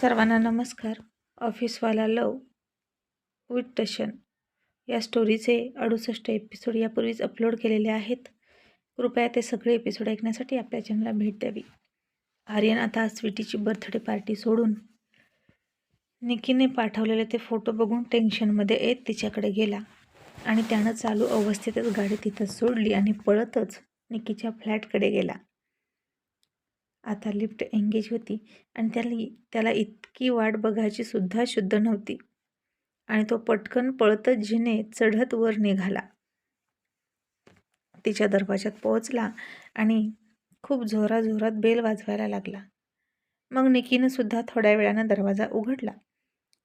सर्वांना नमस्कार. ऑफिसवाला लव विथ टशन या स्टोरीचे 68 एपिसोड यापूर्वीच अपलोड केलेले आहेत. कृपया ते सगळे एपिसोड ऐकण्यासाठी आपल्या चॅनलला भेट द्यावी. आर्यन आता स्वीटीची बर्थडे पार्टी सोडून निकीने पाठवलेले ते फोटो बघून टेन्शनमध्ये येत तिच्याकडे गेला आणि त्यानं चालू अवस्थेतच गाडी तिथं सोडली आणि पळतच निकीच्या फ्लॅटकडे गेला. आता लिफ्ट एंगेज होती आणि त्याला इतकी वाट बघायची सुद्धा शुद्ध नव्हती आणि तो पटकन पळतच जिने चढत वर निघाला. तिच्या दरवाजात पोहोचला आणि खूप जोराजोरात बेल वाजवायला लागला. मग निकीनं सुद्धा थोड्या वेळानं दरवाजा उघडला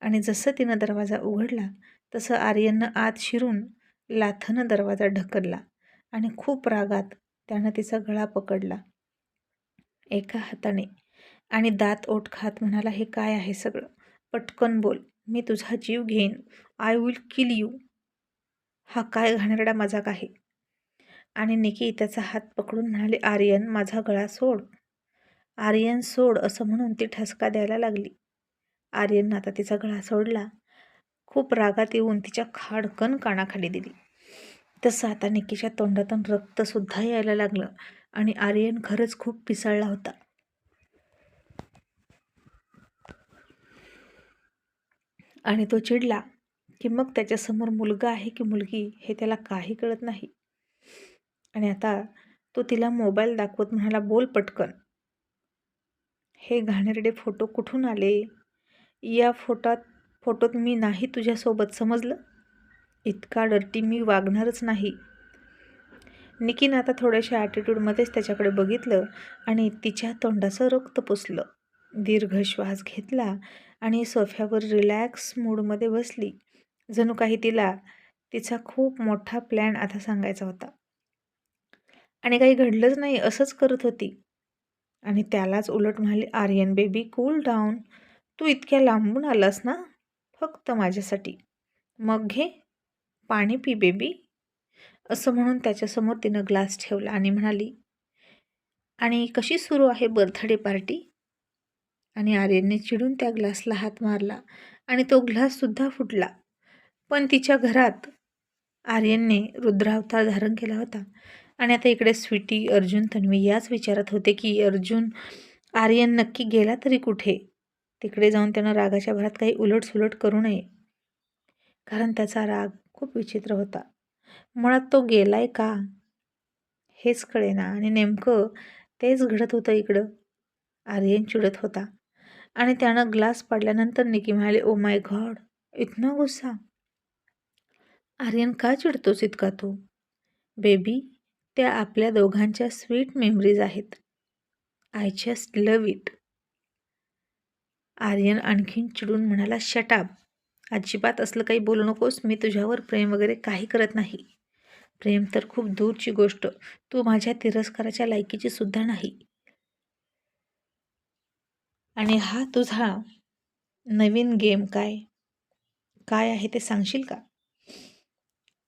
आणि जसं तिनं दरवाजा उघडला तसं आर्यननं आत शिरून लाथनं दरवाजा ढकलला आणि खूप रागात त्यानं तिचा गळा पकडला एका हाताने आणि दात ओठ खात म्हणाला, हे काय आहे सगळं? पटकन बोल, मी तुझा जीव घेईन. I will kill you. हा काय घाणेरडा मजाक आहे? आणि निकी त्याचा हात पकडून म्हणाले, आर्यन माझा गळा सोड. आर्यन सोड असं म्हणून ती ठसका द्यायला लागली. आर्यननं आता तिचा गळा सोडला. खूप रागात येऊन तिच्या खाडकन कानाखाली दिली. तसं आता निकीच्या तोंडातून रक्तसुद्धा यायला लागलं आणि आर्यन खरंच खूप पिसाळला होता. आणि तो चिडला की मग त्याच्यासमोर मुलगा आहे की मुलगी हे त्याला काही कळत नाही. आणि आता तो तिला मोबाईल दाखवत म्हणाला, बोल पटकन. हे घाणेरडे फोटो कुठून आले? या फोटोत मी नाही तुझ्यासोबत, समजलं? इतका डर्टी मी वागणारच नाही. निकीनं आता थोड्याशा ॲटिट्यूडमध्येच त्याच्याकडे बघितलं आणि तिच्या तोंडाचं रक्त पुसलं. दीर्घ श्वास घेतला आणि सोफ्यावर रिलॅक्स मूडमध्ये बसली. जणू काही तिला तिचा खूप मोठा प्लॅन आता सांगायचा होता आणि काही घडलंच नाही असंच करत होती. आणि त्यालाच उलट म्हणाले, आर्यन बेबी कूल डाऊन. तू इतक्या लांबून आलास ना फक्त माझ्यासाठी. मग घे पाणी पी बेबी. असं म्हणून त्याच्यासमोर तिनं ग्लास ठेवला आणि म्हणाली, आणि कशी सुरू आहे बर्थडे पार्टी? आणि आर्यनने चिडून त्या ग्लासला हात मारला आणि तो ग्लाससुद्धा फुटला. पण तिच्या घरात आर्यनने रुद्रावतार धारण केला होता आणि आता इकडे स्वीटी, अर्जुन, तन्वी याच विचारात होते की आर्यन नक्की गेला तरी कुठे? तिकडे जाऊन त्यानं रागाच्या भरात काही उलटसुलट करू नये, कारण त्याचा राग खूप विचित्र होता. मुळात तो गेलाय का हेच कळेना आणि नेमकं तेच घडत होतं इकडं. आर्यन चिडत होता आणि त्यानं ग्लास पाडल्यानंतर निकी म्हणाले, ओ माय गॉड, इतना गुस्सा? आर्यन का चिडतोस इतका तू? बेबी, त्या आपल्या दोघांच्या स्वीट मेमरीज आहेत. I just love it. Aryan आणखीन चिडून म्हणाला, शट अप. अजिबात असलं काही बोलू नकोस. मी तुझ्यावर प्रेम वगैरे काही करत नाही. प्रेम तर खूप दूरची गोष्ट. तू माझ्या तिरस्काराच्या लायकीची सुद्धा नाही. आणि हा तुझा नवीन गेम काय आहे ते सांगशील का?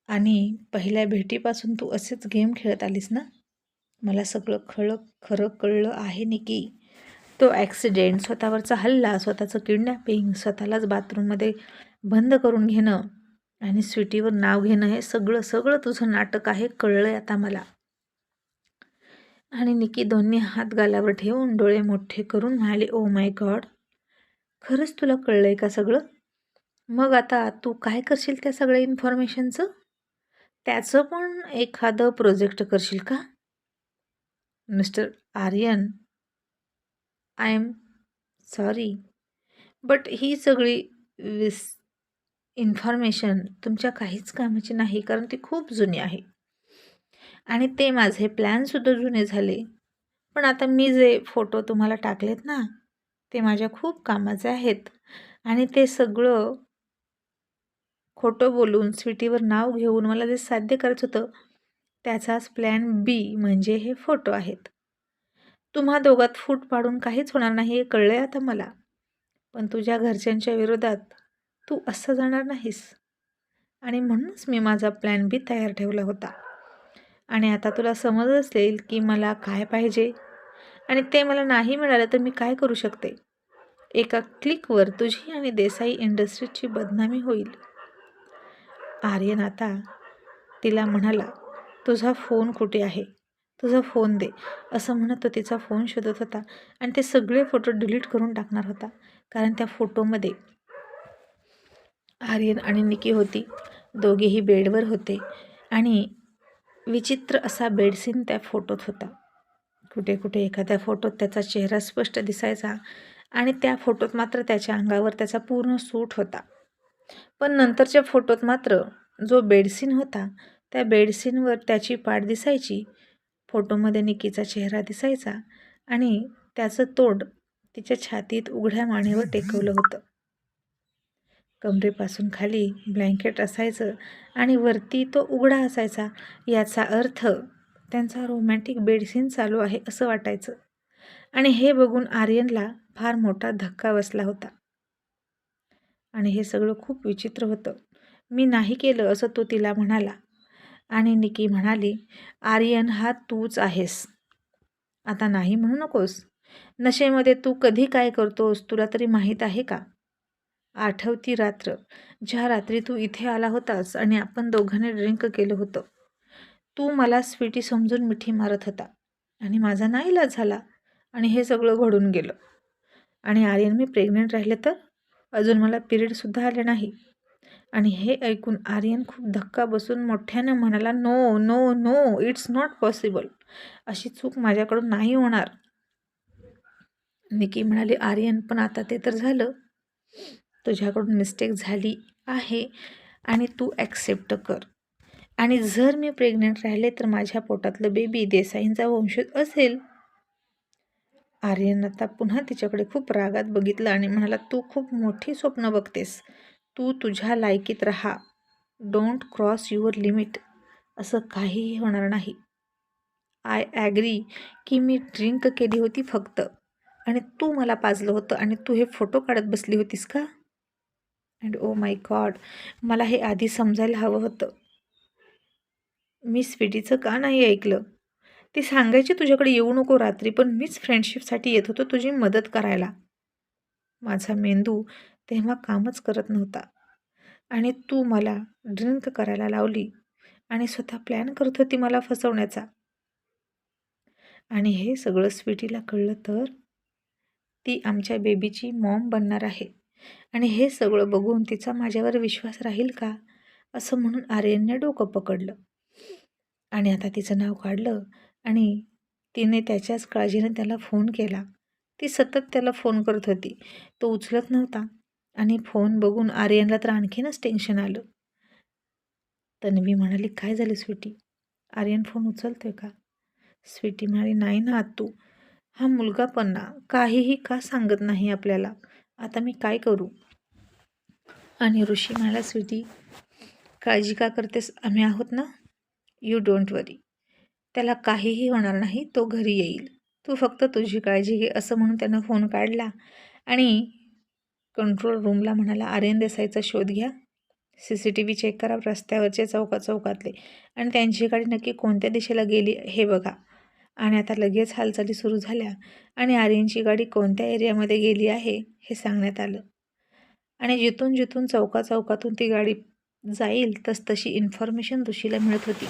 आणि पहिल्या भेटीपासून तू असेच गेम खेळत आलीस ना? मला सगळं खरं कळलं आहे निकी. तो ॲक्सिडेंट, स्वतःवरचा हल्ला, स्वतःचं किडनॅपिंग, स्वतःलाच बाथरूममध्ये बंद करून घेणं आणि स्वीटीवर नाव घेणं, हे सगळं तुझं नाटक आहे, कळलंय आता मला. आणि निकी दोन्ही हात गालावर ठेवून डोळे मोठे करून म्हणाले, ओ माय गॉड, खरंच तुला कळलंय का सगळं? मग आता तू काय करशील त्या सगळ्या इन्फॉर्मेशनचं? त्याचं पण एखादं प्रोजेक्ट करशील का? Mister Aryan, I am sorry, but ही सगळी इन्फॉर्मेशन तुमच्या काहीच कामाची नाही, कारण ती खूप जुनी आहे आणि ते माझे प्लॅनसुद्धा जुने झाले. पण आता मी जे फोटो तुम्हाला टाकलेत ना, ते माझ्या खूप कामाचे आहेत आणि ते सगळं खोटं बोलून, स्वीटीवर नाव घेऊन मला जे साध्य करायचं होतं त्याचाच प्लॅन बी म्हणजे हे फोटो आहेत. तुम्हा दोघात फूट पाडून काहीच होणार नाही हे कळलंय आता मला. पण तुझ्या घरच्यांच्या विरोधात तू असं जाणार नाहीस आणि म्हणूनच मी माझा प्लॅन बी तयार ठेवला होता. आणि आता तुला समज असेल की मला काय पाहिजे आणि ते मला नाही मिळालं तर मी काय करू शकते. एका क्लिकवर तुझी आणि देसाई इंडस्ट्रीजची बदनामी होईल. आर्यन आता तिला म्हणाला, तुझा फोन कुठे आहे? तुझा फोन दे, असं म्हणत तो तिचा फोन शोधत होता आणि ते सगळे फोटो डिलीट करून टाकणार होता. कारण त्या फोटोमध्ये आर्यन आणि निकी होती. दोघेही बेडवर होते आणि विचित्र असा बेडसीन त्या फोटोत होता. कुठे कुठे एखाद्या फोटोत त्याचा चेहरा स्पष्ट दिसायचा आणि त्या फोटोत मात्र त्याच्या अंगावर त्याचा पूर्ण सूट होता. पण नंतरच्या फोटोत मात्र जो बेडसीन होता त्या बेडसीनवर त्याची पाठ दिसायची. फोटोमध्ये निकीचा चेहरा दिसायचा आणि त्याचं तोंड तिच्या छातीत उघड्या मानेवर टेकवलं होतं. कमरेपासून खाली ब्लँकेट असायचं आणि वरती तो उघडा असायचा. याचा अर्थ त्यांचा रोमॅन्टिक बेडसीन चालू आहे असं वाटायचं. आणि हे बघून आर्यनला फार मोठा धक्का बसला होता. आणि हे सगळं खूप विचित्र होतं. मी नाही केलं असं तो तिला म्हणाला. आणि निकी म्हणाली, आर्यन हा तूच आहेस. आता नाही म्हणू नकोस. नशेमध्ये तू कधी काय करतोस तुला तरी माहीत आहे का? आठवती रात्र, ज्या रात्री तू इथे आला होतास आणि आपण दोघांनी ड्रिंक केलं होतं. तू मला स्वीटी समजून मिठी मारत होता आणि माझा नाईलाज झाला आणि हे सगळं घडून गेलं. आणि आर्यन मी प्रेग्नेंट राहिले तर अजून मला पिरियडसुद्धा आले नाही. आणि हे ऐकून आर्यन खूप धक्का बसून मोठ्याने म्हणाला, no no no, it's not possible. अशी चूक माझ्याकडून नाही होणार. निकी म्हणाली, आर्यन पण आता ते तर झालं. तुझ्याकडून मिस्टेक झाली आहे आणि तू ॲक्सेप्ट कर. आणि जर मी प्रेग्नेंट राहिले तर माझ्या पोटातलं बेबी देसाईंचा वंशज असेल. आर्यन आता पुन्हा तिच्याकडे खूप रागात बघितलं आणि म्हणाला, तू खूप मोठी स्वप्न बघतेस. तू तुझ्या लायकीत राहा. Don't cross your limit. असं काहीही होणार नाही. आय ॲग्री की मी ड्रिंक केली होती फक्त आणि तू मला पाजलं होतं आणि तू हे फोटो काढत बसली होतीस का? अँड ओ माय गॉड, मला हे आधी समजायला हवं होतं. मी स्वीटीचं का नाही ऐकलं? ती सांगायची तुझ्याकडे येऊ नको रात्री, पण मीच फ्रेंडशिपसाठी येत होतो तुझी मदत करायला. माझा मेंदू तेव्हा कामच करत नव्हता आणि तू मला ड्रिंक करायला लावली आणि स्वतः प्लॅन करत होती मला फसवण्याचा. आणि हे सगळं स्वीटीला कळलं तर ती आमच्या बेबीची मॉम बनणार आहे. आणि हे सगळं बघून तिचा माझ्यावर विश्वास राहील का? असं म्हणून आर्यनने डोकं पकडलं आणि आता तिचं नाव काढलं आणि तिने त्याच्याच काळजीने त्याला फोन केला. ती सतत त्याला फोन करत होती. तो उचलत नव्हता आणि फोन बघून आर्यनला तर आणखीनच टेन्शन आलं. तन्वी म्हणाली, काय झालं स्वीटी? आर्यन फोन उचलतोय का? स्वीटी म्हणाली, नाही ना आत्तू, हा मुलगा पण ना काहीही का सांगत नाही आपल्याला. आता मी काय करू? आणि ऋषी म्हणाला, स्वीटी काळजी का करतेस? आम्ही आहोत ना. यू डोंट वरी. त्याला काहीही होणार नाही, तो घरी येईल. तू फक्त तुझी काळजी घे. असं म्हणून त्यानं फोन काढला आणि कंट्रोल रूमला म्हणाला, आर्यन देसाईचा शोध घ्या. CCTV चेक करा रस्त्यावरचे चौकाचौकातले आणि त्यांची गाडी नक्की कोणत्या दिशेला गेली हे बघा. आणि आता लगेच हालचाली सुरू झाल्या आणि आर्यनची गाडी कोणत्या एरियामध्ये गेली आहे हे सांगण्यात आलं. आणि जिथून जिथून चौकाचौकातून ती गाडी जाईल तशी इन्फॉर्मेशन ऋषीला मिळत होती.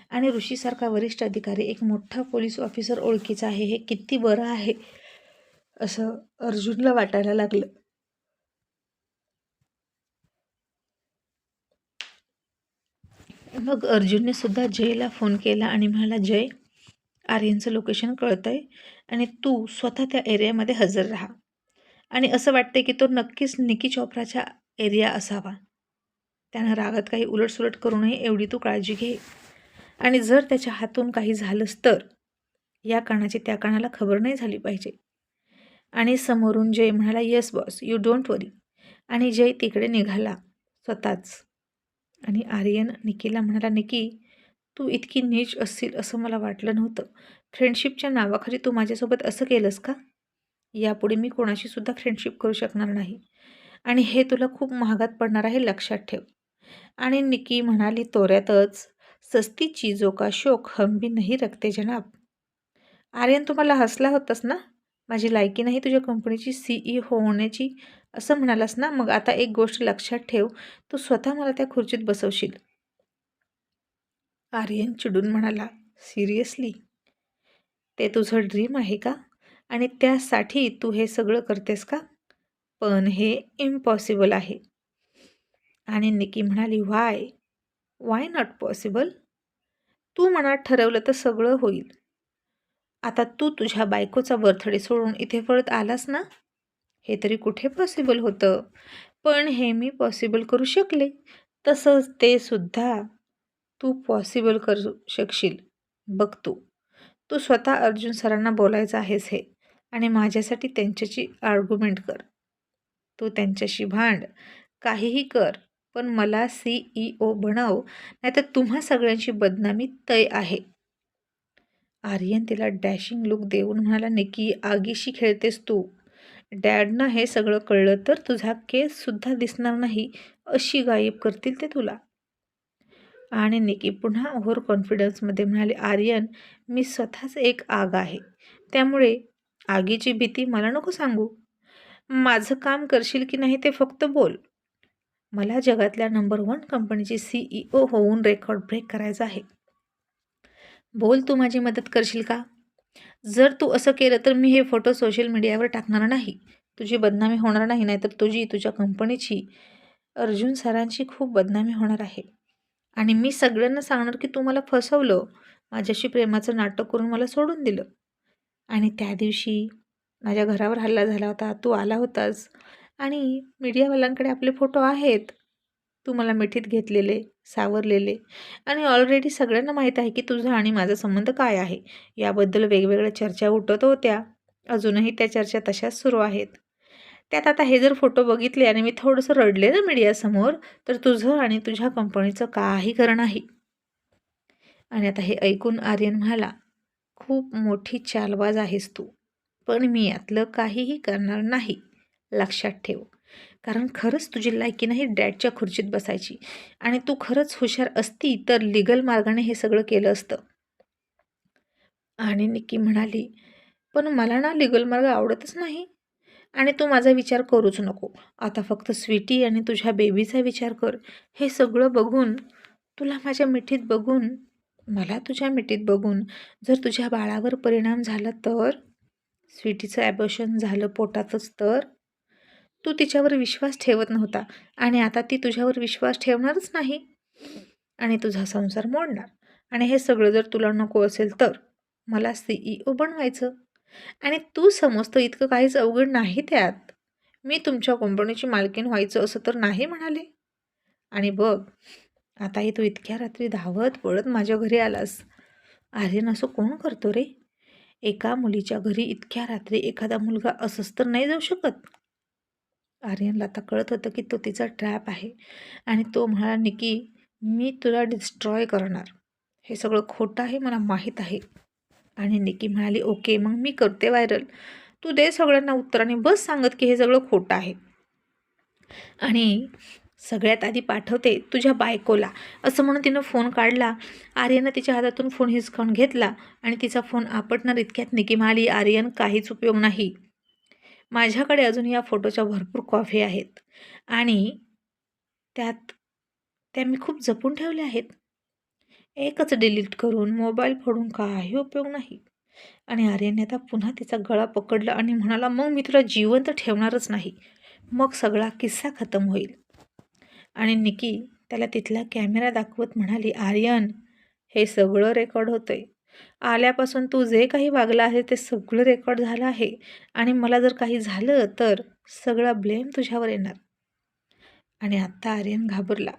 आणि ऋषीसारखा वरिष्ठ अधिकारी, एक मोठा पोलीस ऑफिसर ओळखीचा आहे, हे किती बरं आहे असं अर्जुनला वाटायला लागलं. मग अर्जुनने सुद्धा जयला फोन केला आणि म्हणाला, जय, आर्यनचं लोकेशन कळतंय आणि तू स्वतः त्या एरियामध्ये हजर राहा. आणि असं वाटतंय की तो नक्कीच निकी चोप्राच्या एरिया असावा. त्यानं रागात काही उलटसुलट करू नये एवढी तू काळजी घे. आणि जर त्याच्या हातून काही झालंच तर या कानाची त्या कानाला खबर नाही झाली पाहिजे. आणि समोरून जय म्हणाला, येस बॉस, यू डोंट वरी. आणि जय तिकडे निघाला स्वतःच. आणि आर्यन निकीला म्हणाला, निकी, तू इतकी नीच असशील असं मला वाटलं नव्हतं. फ्रेंडशिपच्या नावाखाली तू माझ्यासोबत असं केलंस का? यापुढे मी कोणाशी सुद्धा फ्रेंडशिप करू शकणार नाही आणि हे तुला खूप महागात पडणार आहे, लक्षात ठेव. आणि निकी म्हणाली तोऱ्यातच, सस्ती चीजों का शौक हम भी नहीं रखते जनाब. आर्यन, तुम्हाला हसला होतास ना? माझी लायकी नाही तुझ्या कंपनीची CEO होण्याची असं म्हणालास ना, मग आता एक गोष्ट लक्षात ठेव, तू स्वतः मला त्या खुर्चीत बसवशील. आर्यन चिडून म्हणाला, सिरियसली? ते तुझं ड्रीम आहे का? आणि त्यासाठी तू हे सगळं करतेस का? पण हे इम्पॉसिबल आहे. आणि निकी म्हणाली, वाय नॉट पॉसिबल? तू मनात ठरवलं तर सगळं होईल. आता तू तुझ्या बायकोचा बर्थडे सोडून इथे परत आलास ना? हे तरी कुठे पॉसिबल होतं, पण हे मी पॉसिबल करू शकले. तसंच ते सुद्धा तू पॉसिबल करू शकशील. बघ तू स्वतः अर्जुन सरांना बोलायचं आहेस हे, आणि माझ्यासाठी त्यांच्याशी आर्ग्युमेंट कर. तू त्यांच्याशी भांड, काहीही कर, पण मला CEO बनव, नाहीतर तुम्हा सगळ्यांची बदनामी तय आहे. आर्यन तिला डॅशिंग लुक देऊन म्हणाला, निकी आगीशी खेळतेस तू. डॅडनं हे सगळं कळलं तर तुझा केससुद्धा दिसणार नाही, अशी गायब करतील ते तुला. आणि निकी पुन्हा ओव्हर कॉन्फिडन्समध्ये म्हणाले, आर्यन, मी स्वतःच एक आग आहे, त्यामुळे आगीची भीती मला नको सांगू. माझं काम करशील की नाही ते फक्त बोल. मला जगातल्या नंबर 1 कंपनीची CEO होऊन रेकॉर्ड ब्रेक करायचा आहे. बोल, तू माझी मदत करशील का? जर तू असं केलं तर मी हे फोटो सोशल मीडियावर टाकणार नाही. तुझी बदनामी होणार नाही, नाहीतर तुझ्या कंपनीची, अर्जुन सरांची खूप बदनामी होणार आहे. आणि मी सगळ्यांना सांगणार की तू मला फसवलं, माझ्याशी प्रेमाचं नाटक करून मला सोडून दिलं. आणि त्या दिवशी माझ्या घरावर हल्ला झाला होता, तू आला होतास, आणि मीडियावाल्यांकडे आपले फोटो आहेत. तू मला मिठीत घेतलेले, सावरलेले, आणि ऑलरेडी सगळ्यांना माहीत आहे की तुझा आणि माझा संबंध काय आहे. याबद्दल वेगवेगळ्या चर्चा उठत होत्या. अजूनही त्या चर्चा तशाच सुरू आहेत. त्यात आता हे जर फोटो बघितले आणि मी थोडंसं रडले ना मीडियासमोर, तर तुझं आणि तुझ्या कंपनीचं काही खरं नाही. आणि आता हे ऐकून आर्यन म्हणाला, खूप मोठी चालबाज आहेस तू, पण मी यातलं काहीही करणार नाही, लक्षात ठेव. कारण खरंच तुझी लायकी नाही डॅडच्या खुर्चीत बसायची, आणि तू खरंच हुशार असती तर लिगल मार्गाने हे सगळं केलं असतं. आणि निकी म्हणाली, पण मला ना लिगल मार्ग आवडतच नाही, आणि तू माझा विचार करूच नको. आता फक्त स्वीटी आणि तुझ्या बेबीचा विचार कर. हे सगळं बघून, तुला माझ्या मिठीत बघून, मला तुझ्या मिठीत बघून जर तुझ्या बाळावर परिणाम झाला तर, स्वीटीचं ॲबॉर्शन झालं पोटातच तर, तू तिच्यावर विश्वास ठेवत नव्हता, आणि आता ती तुझ्यावर विश्वास ठेवणारच नाही, आणि तुझा संसार मोडणार. आणि हे सगळं जर तुला नको असेल तर मला CEO बनवायचं. आणि तू समजतं इतकं काहीच अवघड नाही त्यात. मी तुमच्या कंपनीची मालकीण व्हायचं असं तर नाही म्हणाले. आणि बघ, आताही तू इतक्या रात्री धावत पळत माझ्या घरी आलास. आर्यन असं कोण करतो रे? एका मुलीच्या घरी इतक्या रात्री एखादा मुलगा असंच तर नाही जाऊ शकत. आर्यनला आता कळत होतं की तो तिचा ट्रॅप आहे, आणि तो म्हणाला, निकी, मी तुला डिस्ट्रॉय करणार. हे सगळं खोटं आहे, मला माहीत आहे. आणि निकी म्हणाली, ओके, मग मी करते व्हायरल. तू दे सगळ्यांना उत्तर आणि बस सांगत की हे सगळं खोटं आहे. आणि सगळ्यात आधी पाठवते तुझ्या बायकोला, असं म्हणून तिनं फोन काढला. आर्यननं तिच्या हातातून फोन हिसकावून घेतला आणि तिचा फोन आपटणार इतक्यात निकी म्हणाली, आर्यन, काहीच उपयोग नाही. माझ्याकडे अजून या फोटोच्या भरपूर कॉपी आहेत, आणि त्या मी खूप जपून ठेवल्या आहेत. एकच डिलीट करून मोबाईल फोडून काही उपयोग नाही. आणि आर्यनने आता पुन्हा तिचा गळा पकडला आणि म्हणाला, मग मी तुला जिवंत ठेवणारच नाही. मग सगळा किस्सा खतम होईल. आणि निकी त्याला तिथला कॅमेरा दाखवत म्हणाली, आर्यन, हे सगळं रेकॉर्ड होतंय. आल्यापासून तू जे काही वागला आहे ते सगळं रेकॉर्ड झालं आहे, आणि मला जर काही झालं तर सगळा ब्लेम तुझ्यावर येणार. आणि आत्ता आर्यन घाबरला.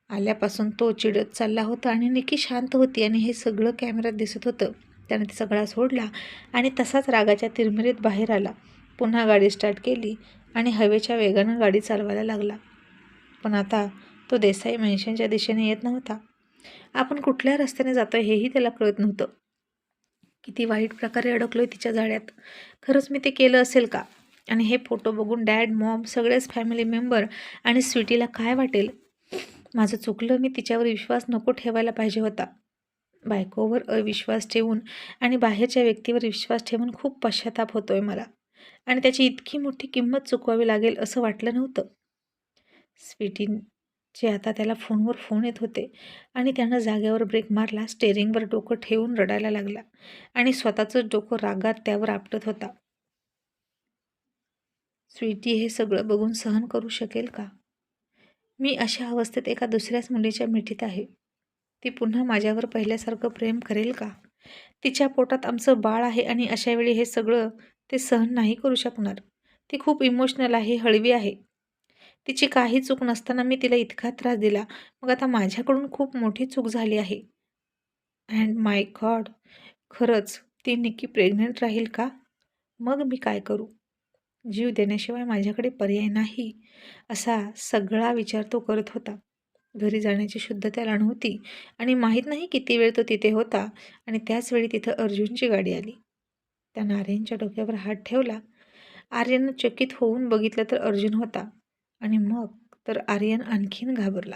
आल्यापासून तो चिडत चालला होता, आणि निकी शांत होती, आणि हे सगळं कॅमेऱ्यात दिसत होतं. त्याने तिचा गळा सोडला आणि तसाच रागाच्या तिरमिरीत बाहेर आला. पुन्हा गाडी स्टार्ट केली आणि हवेच्या वेगानं गाडी चालवायला लागला. पण आता तो देसाई मेन्शनच्या दिशेने येत नव्हता. आपण कुठल्या रस्त्याने जातोय हेही त्याला कळत नव्हतं. किती वाईट प्रकारे अडकलोय तिच्या जाळ्यात. खरंच मी ते केलं असेल का? आणि हे फोटो बघून डॅड, मॉम, सगळेच फॅमिली मेंबर आणि स्वीटीला काय वाटेल? माझं चुकलं, मी तिच्यावर विश्वास नको ठेवायला पाहिजे होता. बायकोवर अविश्वास ठेवून आणि बाहेरच्या व्यक्तीवर विश्वास ठेवून खूप पश्चाताप होतोय मला. आणि त्याची इतकी मोठी किंमत चुकवावी लागेल असं वाटलं नव्हतं. स्वीटीचे आता त्याला फोनवर फोन येत होते आणि त्यानं जागेवर ब्रेक मारला, स्टेअरिंगवर डोकं ठेवून रडायला लागला आणि स्वतःचं डोकं रागात त्यावर आपटत होता. स्वीटी हे सगळं बघून सहन करू शकेल का? मी अशा अवस्थेत एका दुसऱ्याच मुलीच्या मिठीत आहे. ती पुन्हा माझ्यावर पहिल्यासारखं प्रेम करेल का? तिच्या पोटात आमचं बाळ आहे आणि अशा वेळी हे सगळं ते सहन नाही करू शकणार. ती खूप इमोशनल आहे, हळवी आहे. तिची काही चूक नसताना मी तिला इतका त्रास दिला. मग आता माझ्याकडून खूप मोठी चूक झाली आहे. And my God! खरंच ती निक्की प्रेग्नंट राहील का? मग मी काय करू? जीव देण्याशिवाय माझ्याकडे पर्याय नाही, असा सगळा विचार तो करत होता. घरी जाण्याची शुद्ध त्याला नव्हती आणि माहीत नाही किती वेळ तो तिथे होता आणि त्याच वेळी तिथं अर्जुनची गाडी आली. त्यानं आर्यनच्या डोक्यावर हात ठेवला. आर्यननं चकित होऊन बघितलं तर अर्जुन होता आणि मग तर आर्यन आणखीन घाबरला.